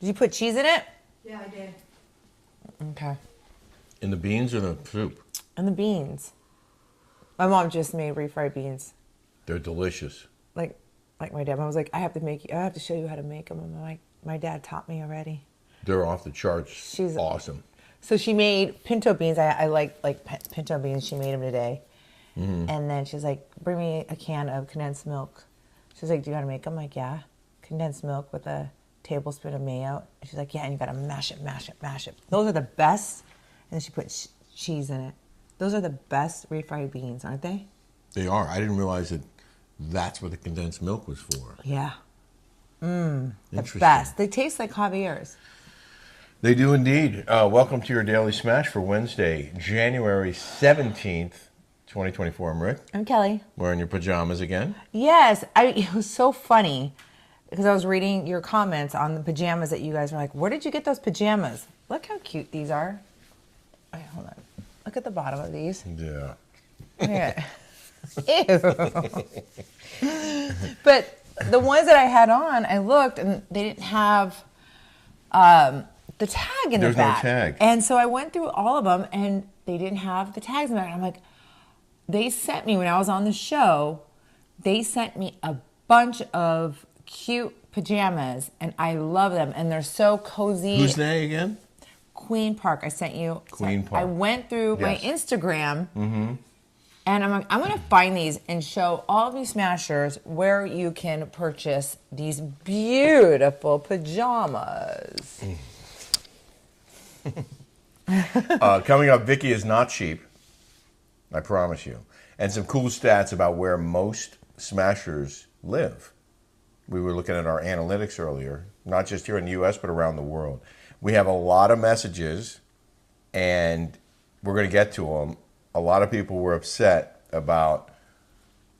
Did you put cheese in it? Yeah, I did. Okay. In the beans or the soup? And the beans. My mom just made refried beans. They're delicious. Like my dad. I was like, I have to show you how to make them. And my dad taught me already. They're off the charts. She's awesome. So she made pinto beans. I like pinto beans. She made them today. Mm-hmm. And then she's like, bring me a can of condensed milk. She's like, do you know how to make them? I'm like, yeah. Condensed milk with a tablespoon of mayo. And she's like, yeah, and you got to mash it, mash it, mash it. Those are the best. And then she put cheese in it. Those are the best refried beans, aren't they? They are. I didn't realize that that's what the condensed milk was for. Yeah. The best. They taste like Javier's. They do indeed. Welcome to your Daily Smash for Wednesday, January 17th, 2024. I'm Rick. I'm Kelly. Wearing your pajamas again? Yes. It was so funny because I was reading your comments on the pajamas that you guys were like, where did you get those pajamas? Look how cute these are. Wait, hold on. Look at the bottom of these. Yeah. Yeah. Ew. But the ones that I had on, I looked and they didn't have the tag in the back. There's no tag. And so I went through all of them and they didn't have the tags in the back. And I'm like, they sent me, when I was on the show, they sent me a bunch of cute pajamas and I love them. And they're so cozy. Who's they again? Queen Park. I sent you. Queen Park. I went through my Yes. Instagram and I'm like, I'm going to find these and show all of you smashers where you can purchase these beautiful pajamas. Coming up, Vicky is not cheap. I promise you. And some cool stats about where most smashers live. We were looking at our analytics earlier, not just here in the U.S., but around the world. We have a lot of messages, and we're going to get to them. A lot of people were upset about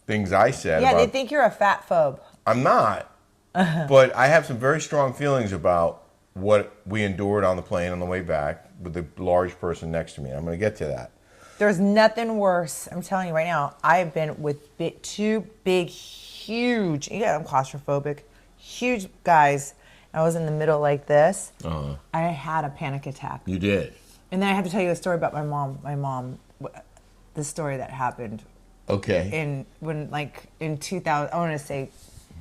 things I said. Yeah, they think you're a fat phobe. I'm not, but I have some very strong feelings about what we endured on the plane on the way back with the large person next to me. I'm going to get to that. There's nothing worse. I'm telling you right now, I've been with two big, huge, yeah, I'm claustrophobic, huge guys. I was in the middle like this. I had a panic attack. You did. And then I have to tell you a story about my mom, the story that happened. Okay. In 2000, I want to say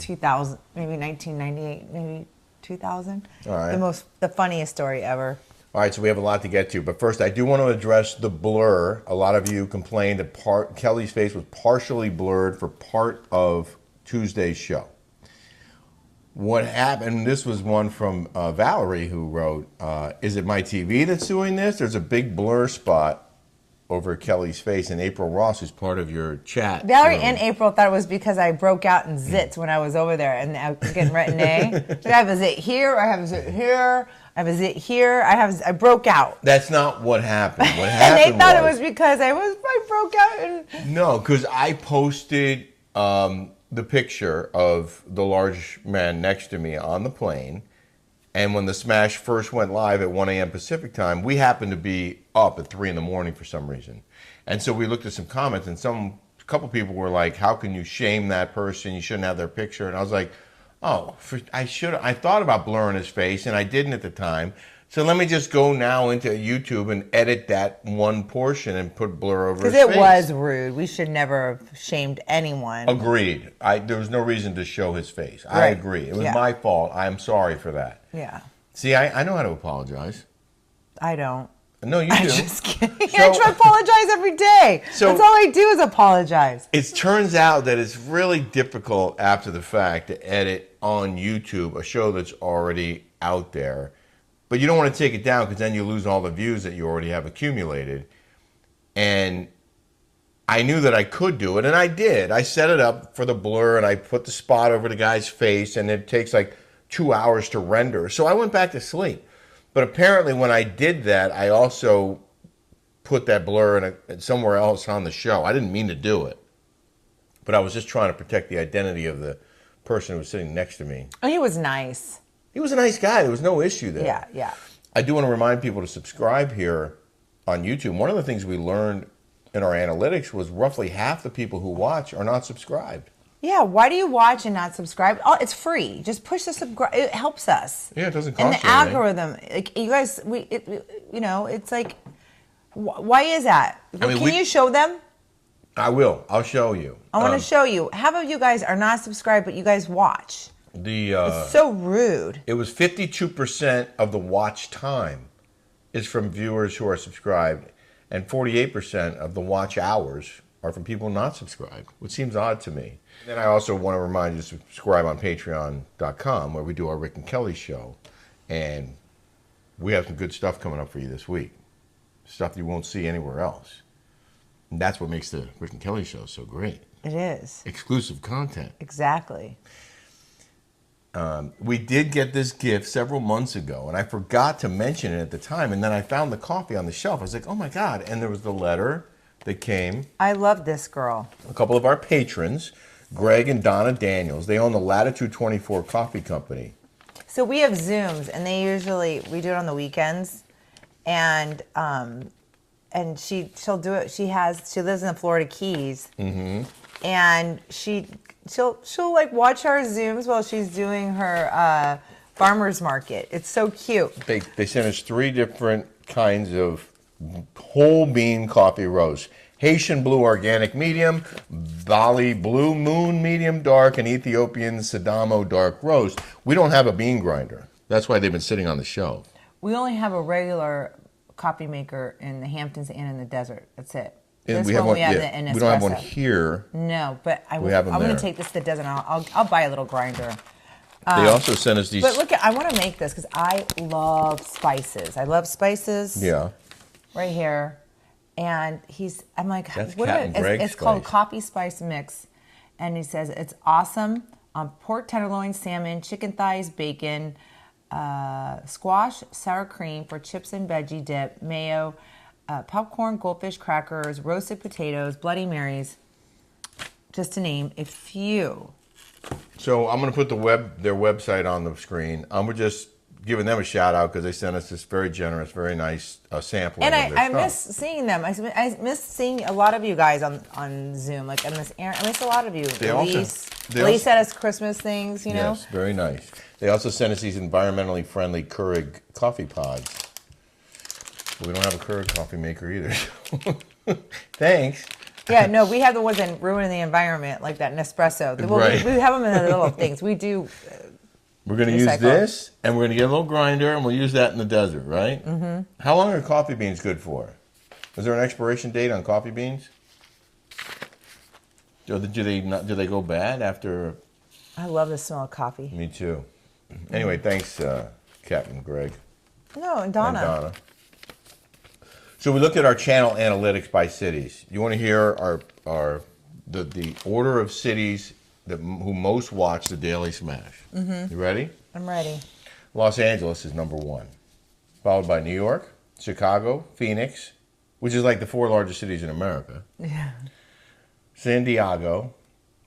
2000, maybe 1998, maybe 2000. All right. The funniest story ever. All right, so we have a lot to get to. But first, I do want to address the blur. A lot of you complained that Kelly's face was partially blurred for part of Tuesday's show. What happened, this was one from Valerie who wrote, is it my TV that's doing this? There's a big blur spot over Kelly's face, and April Ross, who's part of your chat. Valerie and April thought it was because I broke out in zits when I was over there and I was getting retin-A. So I have a zit here, I have a zit here, I have a zit here, I broke out. That's not what happened. What And happened they thought it was because I broke out and... No, because I posted the picture of the large man next to me on the plane, and when the smash first went live at 1 a.m. Pacific time, we happened to be up at 3 in the morning for some reason. And so we looked at some comments, and a couple people were like, how can you shame that person? You shouldn't have their picture. And I was like, oh, I thought about blurring his face, and I didn't at the time. So let me just go now into YouTube and edit that one portion and put blur over his face. Because it was rude. We should never have shamed anyone. Agreed. There was no reason to show his face. I Right. agree. It was my fault. I'm sorry for that. Yeah. See, I know how to apologize. I don't. No, you do. I'm just kidding. So- I try to apologize every day. So- That's all I do is apologize. It turns out that it's really difficult after the fact to edit on YouTube a show that's already out there. But you don't want to take it down because then you lose all the views that you already have accumulated. And I knew that I could do it, and I did. I set it up for the blur, and I put the spot over the guy's face, and it takes like 2 hours to render. So I went back to sleep. But apparently when I did that, I also put that blur somewhere else on the show. I didn't mean to do it. But I was just trying to protect the identity of the person who was sitting next to me. Oh, he was nice. He was a nice guy. There was no issue there. Yeah, yeah. I do want to remind people to subscribe here on YouTube. One of the things we learned in our analytics was roughly half the people who watch are not subscribed. Yeah, why do you watch and not subscribe? Oh, it's free. Just push the subscribe. It helps us. Yeah, it doesn't And cost the you anything. algorithm, like you guys, it's like, why is that? I mean, Can you show them? I will. I'll show you. I want to show you. Half of you guys are not subscribed, but you guys watch. It's so rude. It was 52% of the watch time is from viewers who are subscribed, and 48% of the watch hours are from people not subscribed, which seems odd to me. And then I also want to remind you to subscribe on patreon.com, where we do our Rick and Kelly show. And we have some good stuff coming up for you this week. Stuff you won't see anywhere else. And that's what makes the Rick and Kelly show so great. It is. Exclusive content. Exactly. We did get this gift several months ago, and I forgot to mention it at the time. And then I found the coffee on the shelf. I was like, oh my God. And there was the letter that came. I love this girl. A couple of our patrons, Greg and Donna Daniels, they own the Latitude 24 Coffee Company. So we have Zooms, and we do it on the weekends, and she'll do it. She lives in the Florida Keys, and she'll like watch our Zooms while she's doing her farmers market. It's so cute. They sent us 3 different kinds of whole bean coffee roast. Haitian blue organic medium, Bali blue moon medium dark, and Ethiopian Sidamo dark roast. We don't have a bean grinder. That's why they've been sitting on the shelf. We only have a regular coffee maker in the Hamptons and in the desert. That's it. And This we have one one. we have Yeah, the we don't have one Nespresso. here. No, but I'm have 'em going there. to take this to the desert. And I'll buy a little grinder. They also sent us these. But look, I want to make this because I love spices. I love spices. Yeah. Right here. And I'm like, That's what Captain Greg's it's called spice. coffee spice mix. And he says it's awesome on pork tenderloin, salmon, chicken thighs, bacon, squash, sour cream for chips and veggie dip, mayo, popcorn, goldfish crackers, roasted potatoes, Bloody Marys, just to name a few. So I'm going to put their website on the screen. We're just giving them a shout out because they sent us this very generous, very nice sampling And of their I stuff. miss seeing them. I miss seeing a lot of you guys on Zoom. Like I miss Aaron. I miss a lot of you. Elise sent us Christmas things. You know. Yes, very nice. They also sent us these environmentally friendly Keurig coffee pods. We don't have a Keurig coffee maker either. Thanks. Yeah, no, we have the ones that ruin the environment, like that Nespresso. Right. We have them in the little things. We do. We're going to use Recycle. this, and we're going to get a little grinder, and we'll use that in the desert, right? Mm-hmm. How long are coffee beans good for? Is there an expiration date on coffee beans? Or do they go bad after? I love the smell of coffee. Me too. Anyway, thanks, Captain Greg No, and and Donna. Donna. So we looked at our channel analytics by cities. You want to hear the order of cities who most watch the Daily Smash? Mm-hmm. You ready? I'm ready. Los Angeles is number 1, followed by New York, Chicago, Phoenix, which is like the 4 largest cities in America, Yeah. San Diego,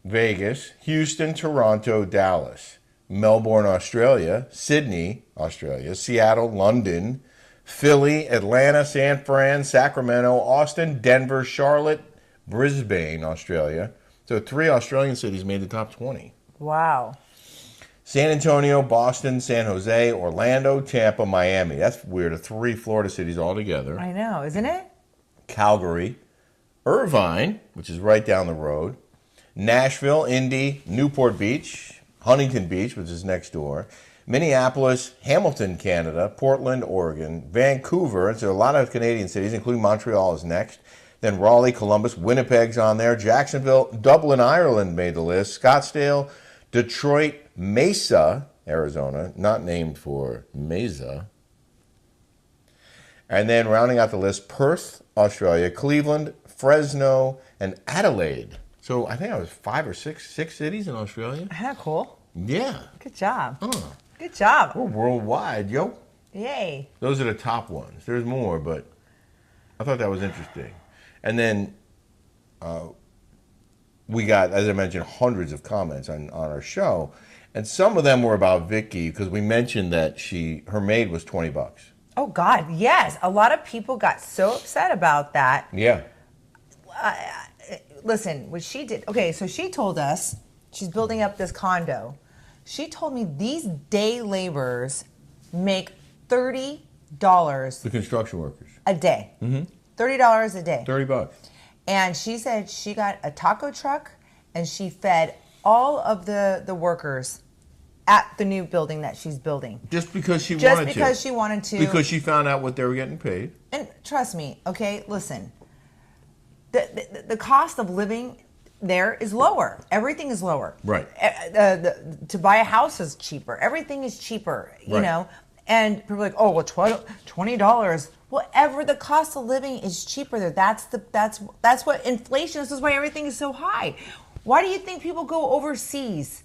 Vegas, Houston, Toronto, Dallas, Melbourne, Australia, Sydney, Australia, Seattle, London, Philly, Atlanta, San Fran, Sacramento, Austin, Denver, Charlotte, Brisbane, Australia. So 3 Australian cities made the top 20. Wow. San Antonio, Boston, San Jose, Orlando, Tampa, Miami. That's weird. 3 Florida cities all together. I know, isn't it? Calgary, Irvine, which is right down the road, Nashville, Indy, Newport Beach, Huntington Beach, which is next door, Minneapolis, Hamilton, Canada, Portland, Oregon, Vancouver, and so a lot of Canadian cities, including Montreal is next. Then Raleigh, Columbus, Winnipeg's on there, Jacksonville, Dublin, Ireland made the list, Scottsdale, Detroit, Mesa, Arizona, not named for Mesa. And then rounding out the list, Perth, Australia, Cleveland, Fresno, and Adelaide. So I think I was 5 or 6 cities in Australia. Isn't that cool? Yeah. Good job. Huh. Good job. We're worldwide, yo. Yay. Those are the top ones. There's more, but I thought that was interesting. And then we got, as I mentioned, hundreds of comments on our show. And some of them were about Vicki because we mentioned that her maid was $20. Oh, God, yes. A lot of people got so upset about that. Yeah. Listen, what she did. Okay, so she told us She's building up this condo. She told me these day laborers make $30 The construction workers. a day. $30 a day. $30. And she said she got a taco truck and she fed all of the workers at the new building that she's building. Just because she wanted to. Just because she wanted to. Because she found out what they were getting paid. And trust me, okay, listen. The cost of living there is lower. Everything is lower. Right. To buy a house is cheaper. Everything is cheaper, you know. And people are like, oh, well, $20. Whatever the cost of living is cheaper there. That's what inflation is. This is why everything is so high. Why do you think people go overseas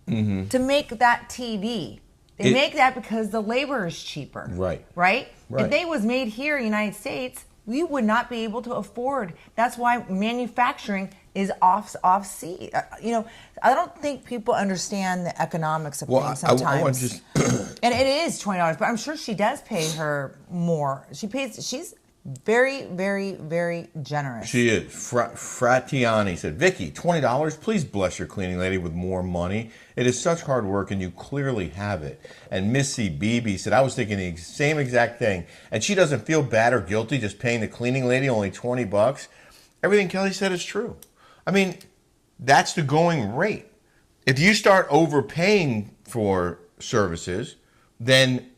to make that TV? They make that because the labor is cheaper. Right. Right? If they was made here in the United States, we would not be able to afford. That's why manufacturing is off sea. You know, I don't think people understand the economics of things sometimes. I want just and it is $20, but I'm sure she does pay her more. She's very, very, very generous. She is. Fratiani said, Vicky, $20, please bless your cleaning lady with more money. It is such hard work and you clearly have it. And Missy BB said, I was thinking the same exact thing. And she doesn't feel bad or guilty just paying the cleaning lady only $20. Everything Kelly said is true. I mean, that's the going rate. If you start overpaying for services, then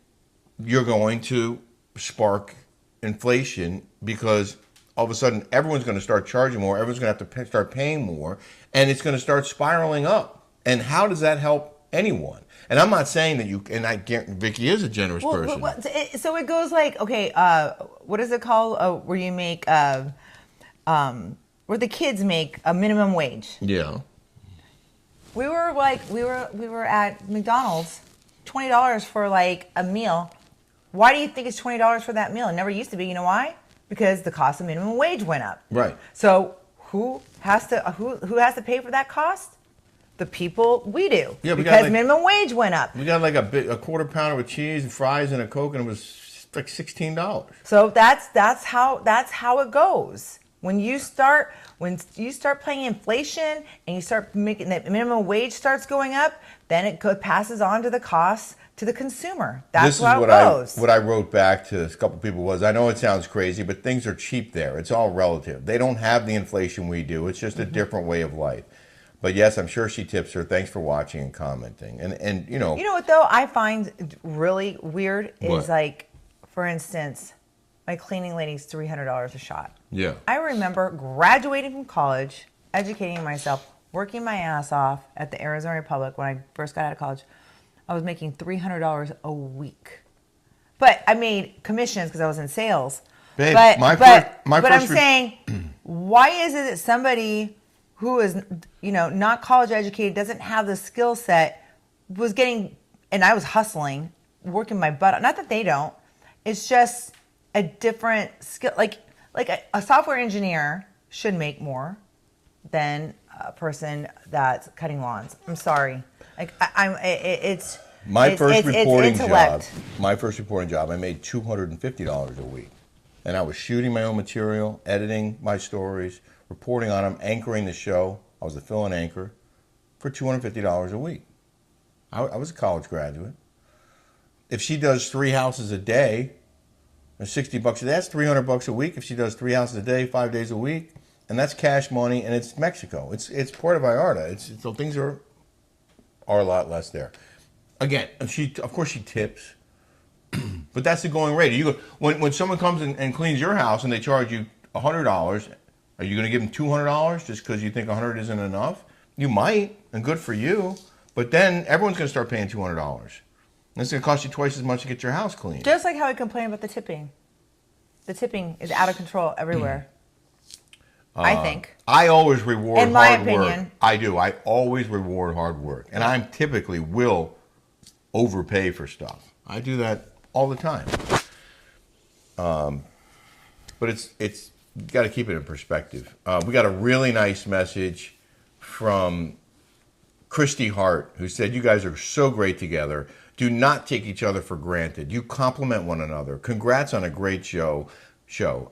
you're going to spark inflation because all of a sudden everyone's going to start charging more, everyone's going to have to start paying more, and it's going to start spiraling up. And how does that help anyone? And I'm not saying that you, and I guarantee Vicky is a generous person. So it goes like, okay, what is it called? Where you make, where the kids make a minimum wage. Yeah. We were at McDonald's, $20 for like a meal. Why do you think it's $20 for that meal? It never used to be. You know why? Because the cost of minimum wage went up. Right. So who has to pay for that cost? The people we do. Yeah, because minimum wage went up. We got like a quarter pounder with cheese and fries and a Coke, and it was like $16. So that's how it goes. When you start playing inflation and you start making the minimum wage starts going up, then it passes on to the costs to the consumer. That's how it goes. What I wrote back to a couple people was, I know it sounds crazy, but things are cheap there. It's all relative. They don't have the inflation we do. It's just a different way of life. But yes, I'm sure she tips her. Thanks for watching and commenting. And you know. You know what though I find really weird is like, for instance, my cleaning lady's $300 a shot. Yeah. I remember graduating from college, educating myself, working my ass off at the Arizona Republic when I first got out of college. I was making $300 a week. But I made commissions because I was in sales. Babe, but I'm saying, why is it that somebody who is, not college educated, doesn't have the skill set, was getting, and I was hustling, working my butt off. Not that they don't. It's just a different skill. Like a software engineer should make more than a person that's cutting lawns. I'm sorry. My first reporting job, I made $250 a week. And I was shooting my own material, editing my stories, reporting on them, anchoring the show. I was a fill-in anchor for $250 a week. I was a college graduate. If she does 3 houses a day, and $60 a day, that's $300 a week. If she does 3 houses a day, 5 days a week, and that's cash money, and it's Mexico. It's Puerto Vallarta. So things are a lot less there. Again, of course she tips, but that's the going rate. When someone comes and cleans your house and they charge you $100, are you going to give them $200 just because you think $100 isn't enough? You might, and good for you. But then everyone's going to start paying $200. And it's going to cost you twice as much to get your house clean. Just like how I complain about the tipping. The tipping is out of control everywhere. I think. I always reward hard work. In my opinion. I do. I always reward hard work. And I typically will overpay for stuff. I do that all the time. But it's you got to keep it in perspective. We got a really nice message from Christy Hart, who said, you guys are so great together. Do not take each other for granted. You complement one another. Congrats on a great show.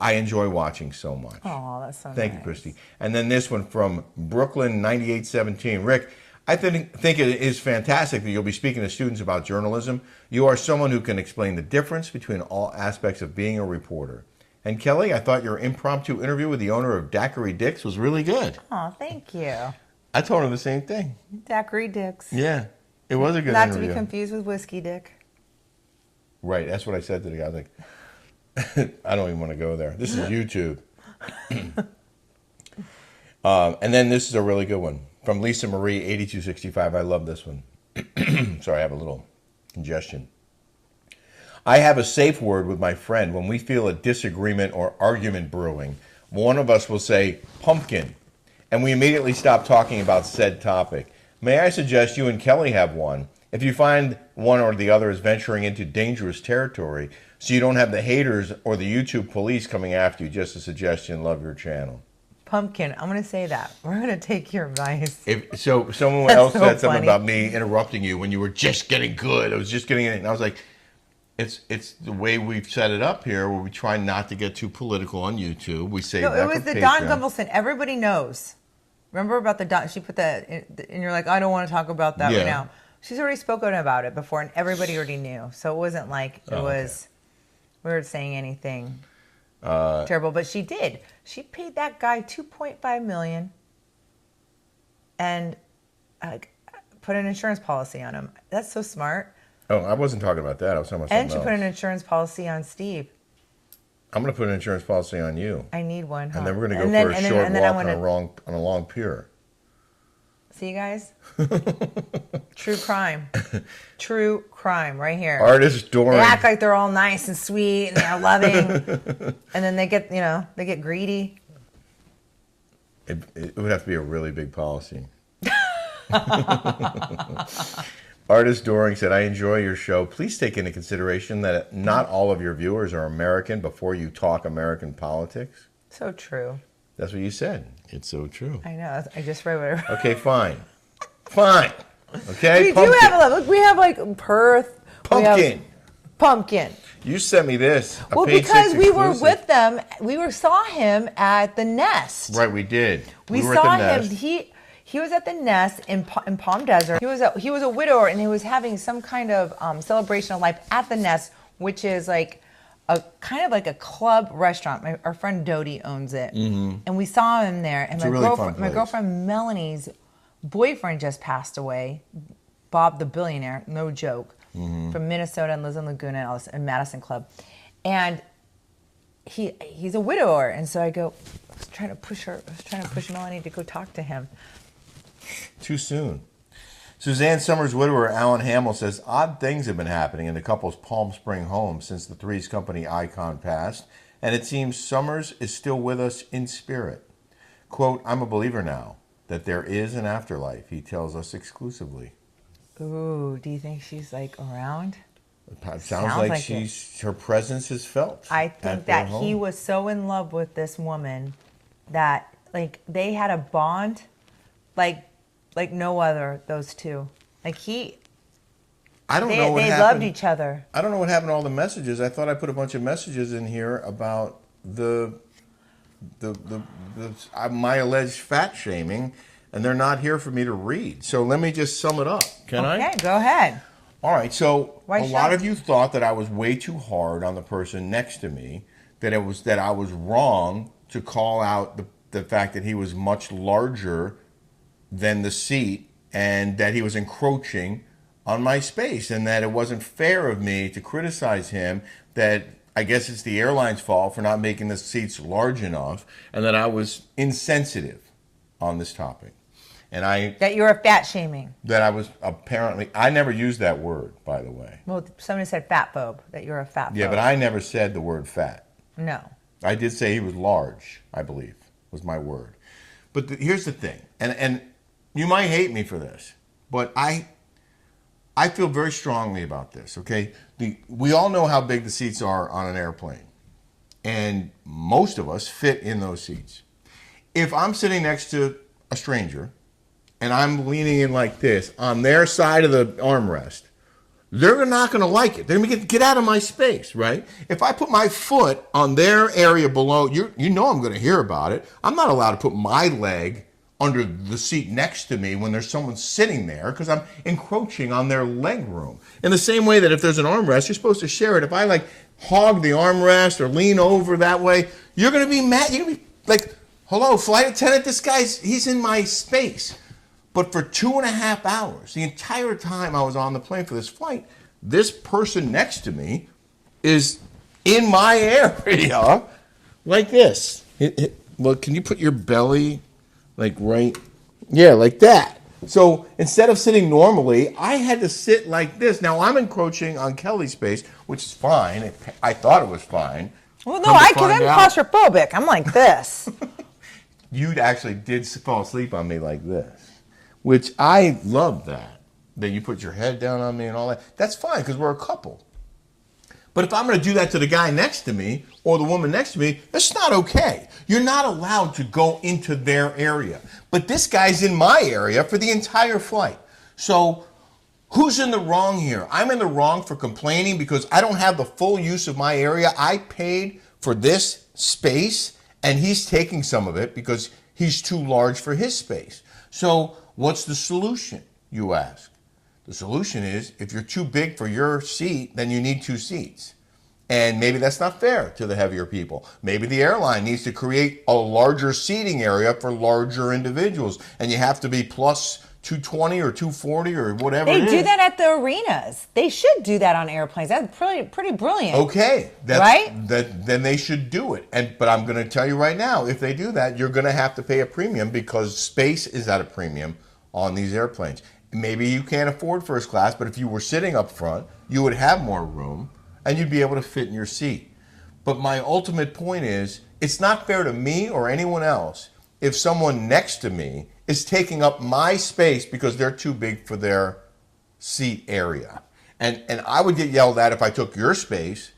I enjoy watching so much. Oh, that's so nice. Thank you, Christy. And then this one from Brooklyn 9817. Rick, I think it is fantastic that you'll be speaking to students about journalism. You are someone who can explain the difference between all aspects of being a reporter. And Kelly, I thought your impromptu interview with the owner of Daiquiri Dick's was really good. Oh, thank you. I told her the same thing. Daiquiri Dick's. Yeah, it was a good Not interview. to be confused with Whiskey Dick. Right, that's what I said to the guy. I was like, I don't even want to go there. This is YouTube. And then this is a really good one. From Lisa Marie, 8265. I love this one. Sorry, I have a little congestion. I have a safe word with my friend when we feel a disagreement or argument brewing. One of us will say, pumpkin, and we immediately stop talking about said topic. May I suggest you and Kelly have one? If you find one or the other is venturing into dangerous territory, so you don't have the haters or the YouTube police coming after you, just a suggestion, love your channel. Pumpkin. I'm going to say that. We're going to take your advice. So someone else said something about me interrupting you when you were just getting good. I was just getting it. And I was like, it's the way we've set it up here where we try not to get too political on YouTube. We say No, it was the Don Gumbelson. Everybody knows. Remember about the Don? She put that in, and you're like, I don't want to talk about that right now. She's already spoken about it before, and everybody already knew. So it wasn't like we were saying anything terrible. But she did. She paid that guy $2.5 million and put an insurance policy on him. That's so smart. Oh, I wasn't talking about that. I was talking about something And she put an insurance policy on Steve. I'm going to put an insurance policy on you. I need one, huh? And then we're going to go for a short walk on a long pier. See, guys? True crime. True crime right here. Artist Doran. They act like they're all nice and sweet and they're loving. And then they get, they get greedy. It would have to be a really big policy. Artist Doring said, I enjoy your show. Please take into consideration that not all of your viewers are American before you talk American politics. So true. That's what you said. It's so true. I know. I just read whatever. Okay, fine. Fine. Okay, we do have a look. We have like Perth. Pumpkin. Pumpkin. You sent me this. Well, because we were with them. We saw him at the Nest. Right, we did. We saw him. He was at the Nest in Palm Desert. He was a widower, and he was having some kind of celebration of life at the Nest, which is like a kind of like a club restaurant. Our friend Dodie owns it, and we saw him there. And my girlfriend Melanie's boyfriend just passed away, Bob the billionaire, no joke, from Minnesota and lives in Laguna and all this, and Madison Club, and he's a widower, and so I was trying to push Melanie to go talk to him. Too soon. Suzanne Somers' widower, Alan Hamill, says odd things have been happening in the couple's Palm Spring home since the Three's Company icon passed, and it seems Somers is still with us in spirit. Quote, I'm a believer now that there is an afterlife, he tells us exclusively. Ooh, do you think she's like around? It sounds like her presence is felt. I think that he was so in love with this woman that like they had a bond like no other, those two. Like they loved each other. I don't know what happened to all the messages. I thought I put a bunch of messages in here about my alleged fat shaming, and they're not here for me to read. So let me just sum it up. Can I? Okay, go ahead. All right. So a lot of you thought that I was way too hard on the person next to me, that I was wrong to call out the fact that he was much larger than the seat and that he was encroaching on my space and that it wasn't fair of me to criticize him, that I guess it's the airline's fault for not making the seats large enough, and that I was insensitive on this topic. And that you were fat shaming. That I was apparently, I never used that word, by the way. Well, somebody said fat phobe, that you're a fat phobe. Yeah, but I never said the word fat. No. I did say he was large, I believe, was my word. But here's the thing, and you might hate me for this, but I feel very strongly about this, okay? We all know how big the seats are on an airplane, and most of us fit in those seats. If I'm sitting next to a stranger and I'm leaning in like this on their side of the armrest, they're not going to like it. They're going to get out of my space, right? If I put my foot on their area below, you know I'm going to hear about it. I'm not allowed to put my leg under the seat next to me when there's someone sitting there because I'm encroaching on their leg room. In the same way that if there's an armrest, you're supposed to share it. If I like hog the armrest or lean over that way, you're going to be mad. You're going to be like, hello, flight attendant, he's in my space. But for 2.5 hours, the entire time I was on the plane for this flight, this person next to me is in my area like this. Well, can you put your belly like right? Yeah, like that. So instead of sitting normally, I had to sit like this. Now I'm encroaching on Kelly's space, which is fine. I thought it was fine. Well, no, because I'm claustrophobic. I'm like this. You actually did fall asleep on me like this, which I love that you put your head down on me and all that. That's fine because we're a couple. But if I'm going to do that to the guy next to me or the woman next to me, that's not okay. You're not allowed to go into their area. But this guy's in my area for the entire flight. So who's in the wrong here? I'm in the wrong for complaining because I don't have the full use of my area. I paid for this space and he's taking some of it because he's too large for his space. So what's the solution, you ask? The solution is, if you're too big for your seat, then you need 2 seats. And maybe that's not fair to the heavier people. Maybe the airline needs to create a larger seating area for larger individuals. And you have to be plus 220 or 240 or whatever it is. They do that at the arenas. They should do that on airplanes. That's pretty brilliant. Okay. Right? Then they should do it. But I'm going to tell you right now, if they do that, you're going to have to pay a premium because space is at a premium on these airplanes. Maybe you can't afford first class, but if you were sitting up front, you would have more room and you'd be able to fit in your seat. But my ultimate point is, it's not fair to me or anyone else if someone next to me is taking up my space because they're too big for their seat area. And I would get yelled at if I took your space,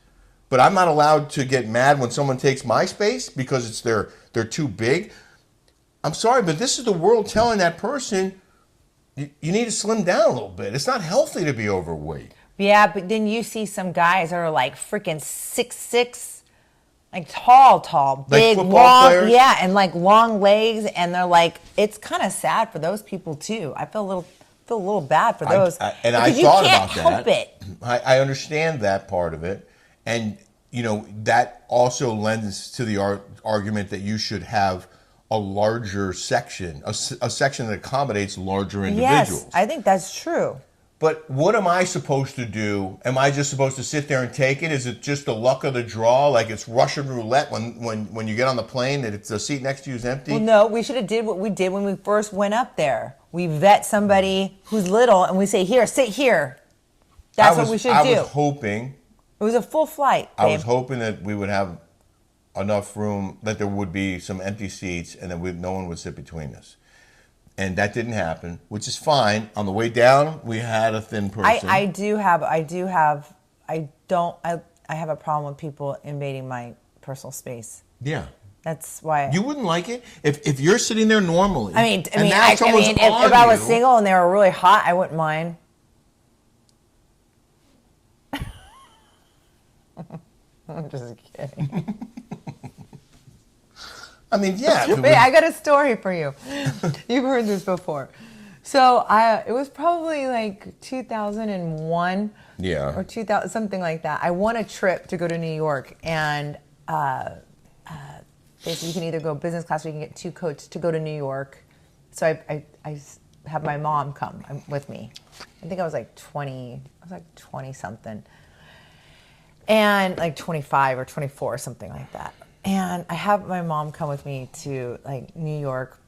but I'm not allowed to get mad when someone takes my space because they're too big. I'm sorry, but this is the world telling that person, you need to slim down a little bit. It's not healthy to be overweight. Yeah, but then you see some guys that are like freaking 6'6", like tall, big, like long, players? yeah, and like long legs, and they're like, it's kind of sad for those people too. I feel a little bad for those. I because thought you can't about help that. it. I understand that part of it, and that also lends to the argument that you should have a larger section, a section that accommodates larger individuals. Yes, I think that's true. But what am I supposed to do? Am I just supposed to sit there and take it? Is it just the luck of the draw, like it's Russian roulette when you get on the plane that the seat next to you is empty? Well, no, we should have did what we did when we first went up there. We vet somebody who's little, and we say, here, sit here. That's what we should do. I was hoping. It was a full flight, babe. I was hoping that we would have enough room, that there would be some empty seats, and that no one would sit between us. And that didn't happen, which is fine. On the way down, we had a thin person. I have a problem with people invading my personal space. Yeah. That's why. You wouldn't like it if you're sitting there normally. If I was single and they were really hot, I wouldn't mind. I'm just kidding. I mean, yeah. Wait, I got a story for you. You've heard this before. So it was probably like 2001. Yeah. Or 2000, something like that. I won a trip to go to New York, and basically you can either go business class or you can get 2 coats to go to New York. So I have my mom come with me. I think I was like 20. I was like 20 something, and like 25 or 24, something like that. And I have my mom come with me to like New York,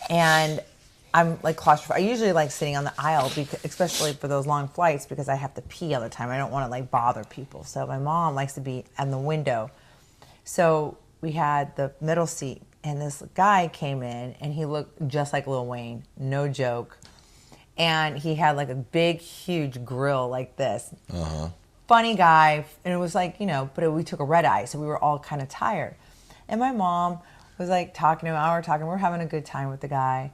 and I'm like claustrophobic. I usually like sitting on the aisle, especially for those long flights, because I have to pee all the time. I don't want to like bother people. So my mom likes to be in the window. So we had the middle seat, and this guy came in, and he looked just like Lil Wayne, no joke. And he had like a big, huge grill like this. Uh-huh. Funny guy, and it was like, but we took a red eye, so we were all kind of tired. And my mom was like talking to him, we're having a good time with the guy.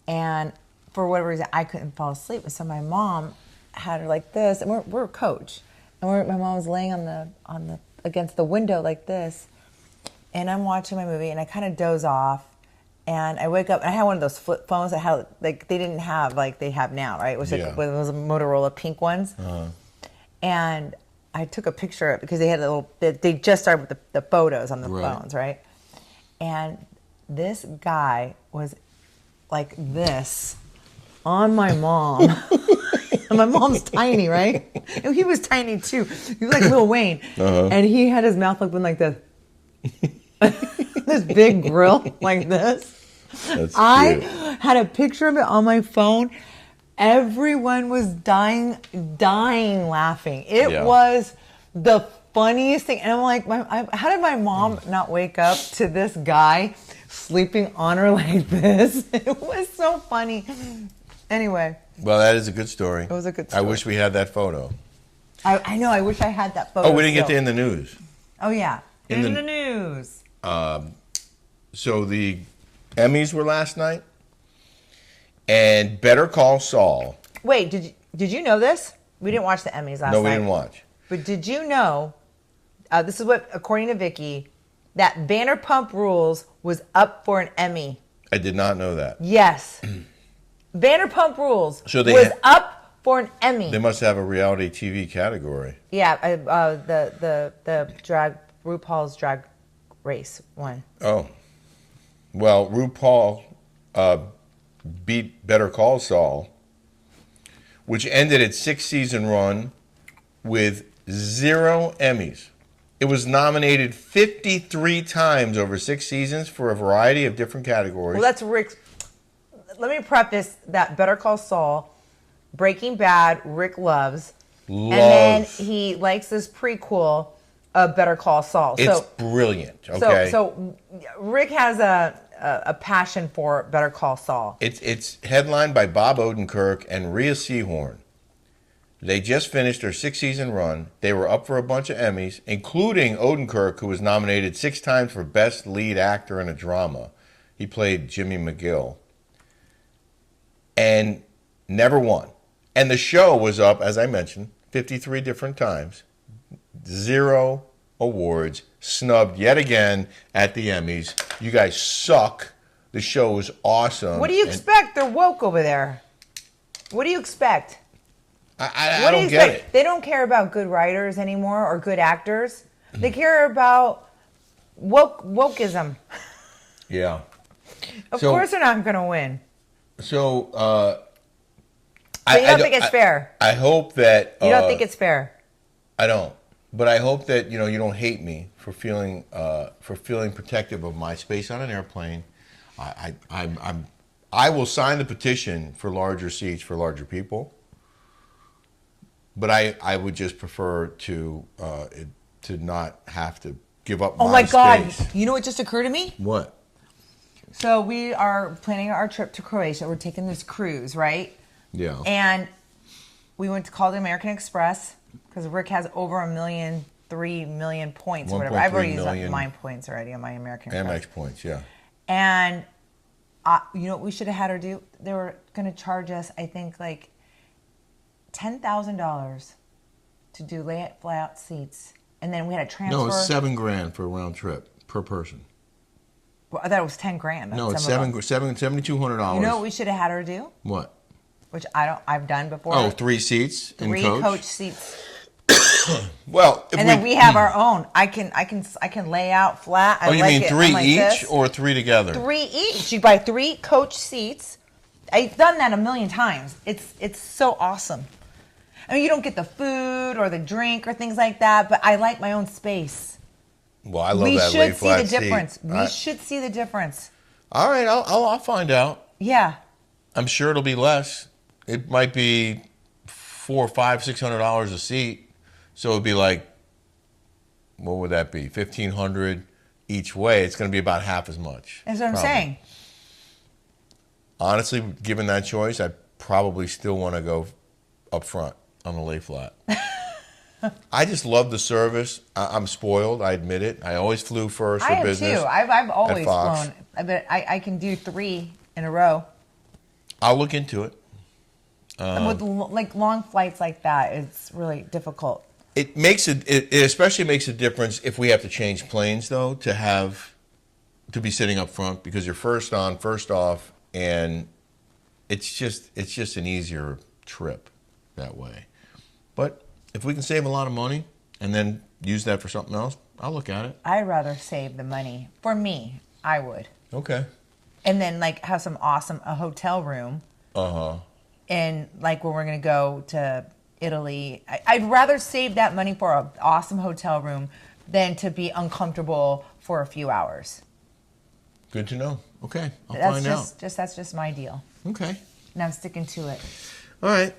And for whatever reason, I couldn't fall asleep. And so my mom had her like this, and we're a coach. And my mom was laying on the against the window like this. And I'm watching my movie, and I kind of doze off. And I wake up, and I had one of those flip phones that had, like, they didn't have like they have now, right? It was like one of those Motorola pink ones. And I took a picture of it because they had a little. They just started with the photos on the phones, right? And this guy was like this on my mom. And my mom's tiny, right? And he was tiny too. He was like Lil Wayne, and he had his mouth open like this. This big grill like this. That's I cute. had a picture of it on my phone. Everyone was dying laughing. It was the funniest thing. And I'm like, how did my mom not wake up to this guy sleeping on her like this? It was so funny. Anyway. Well, that is a good story. It was a good story. I wish we had that photo. I know. I wish I had that photo. Oh, we didn't get to In the News. Oh, yeah. In the news. So the Emmys were last night, and Better Call Saul. Wait, did you know this? We didn't watch the Emmys last night. No, we didn't watch. But did you know, this is what, according to Vicky, that Vanderpump Rules was up for an Emmy? I did not know that. Yes. Vanderpump Rules was up for an Emmy. They must have a reality TV category. Yeah, the RuPaul's Drag Race one. Oh. Well, RuPaul beat Better Call Saul, which ended its 6-season run with 0 Emmys. It was nominated 53 times over 6 seasons for a variety of different categories. Well, that's Rick's. Let me preface that Better Call Saul, Breaking Bad, Rick loves. And then he likes this prequel of Better Call Saul. It's brilliant, okay? So Rick has a passion for Better Call Saul. It's headlined by Bob Odenkirk and Rhea Seehorn. They just finished their 6-season run. They were up for a bunch of Emmys, including Odenkirk, who was nominated 6 times for Best Lead Actor in a Drama. He played Jimmy McGill. And never won. And the show was up, as I mentioned, 53 different times. 0 awards. Snubbed yet again at the Emmys. You guys suck. The show was awesome. What do you expect? They're woke over there. What do you expect? I don't get it. They don't care about good writers anymore or good actors. They care about wokeism. Yeah. Of course they're not going to win. So, you don't think it's fair? I hope that... you don't think it's fair? I don't. But I hope that, you don't hate me for feeling protective of my space on an airplane. I will sign the petition for larger seats for larger people. But I would just prefer to not have to give up my space. Oh my God. You know what just occurred to me? What? So we are planning our trip to Croatia. We're taking this cruise, right? Yeah. And we went to call the American Express because Rick has over 3 million points or whatever. I've already used up my points already on my American Express. Amex points, yeah. And you know what we should have had her do? They were going to charge us, I think, like $10,000 to do fly-out seats. And then we had a transfer. No, it's $7,000 for a round trip per person. Well, I thought it was $10,000. No, it's $7,200. You know what we should have had her do? What? Which I've done before. Oh, 3 seats in coach? 3 coach seats. Well, then we have our own. I can lay out flat. You mean 3 each or 3 together? 3 each. You buy 3 coach seats. I've done that a million times. It's so awesome. I mean, you don't get the food or the drink or things like that, but I like my own space. Well, I love that lay flat We should see the difference. We should see the difference. All right, I'll find out. Yeah. I'm sure it'll be less. It might be $400, $500, $600 a seat. So it'd be like, what would that be? $1,500 each way. It's going to be about half as much. That's what I'm saying. Honestly, given that choice, I probably still want to go up front on the lay flat. I just love the service. I'm spoiled. I admit it. I always flew first for business. I have too. I've always flown. But I can do 3 in a row. I'll look into it. And with long flights like that, it's really difficult. It especially makes a difference if we have to change planes, though, to have to be sitting up front because you're first on, first off, and it's just an easier trip that way. But if we can save a lot of money and then use that for something else, I'll look at it. I'd rather save the money. For me, I would. Okay. And then like have some a hotel room. And like when we're gonna go to Italy, I'd rather save that money for an awesome hotel room than to be uncomfortable for a few hours. Good to know. Okay, I'll find out. That's just my deal. Okay. And I'm sticking to it. All right.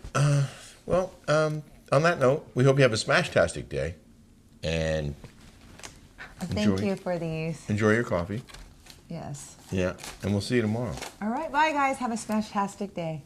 Well, on that note, we hope you have a smash-tastic day. And Thank you for these. Enjoy your coffee. Yes. Yeah, and we'll see you tomorrow. All right. Bye, guys. Have a smash-tastic day.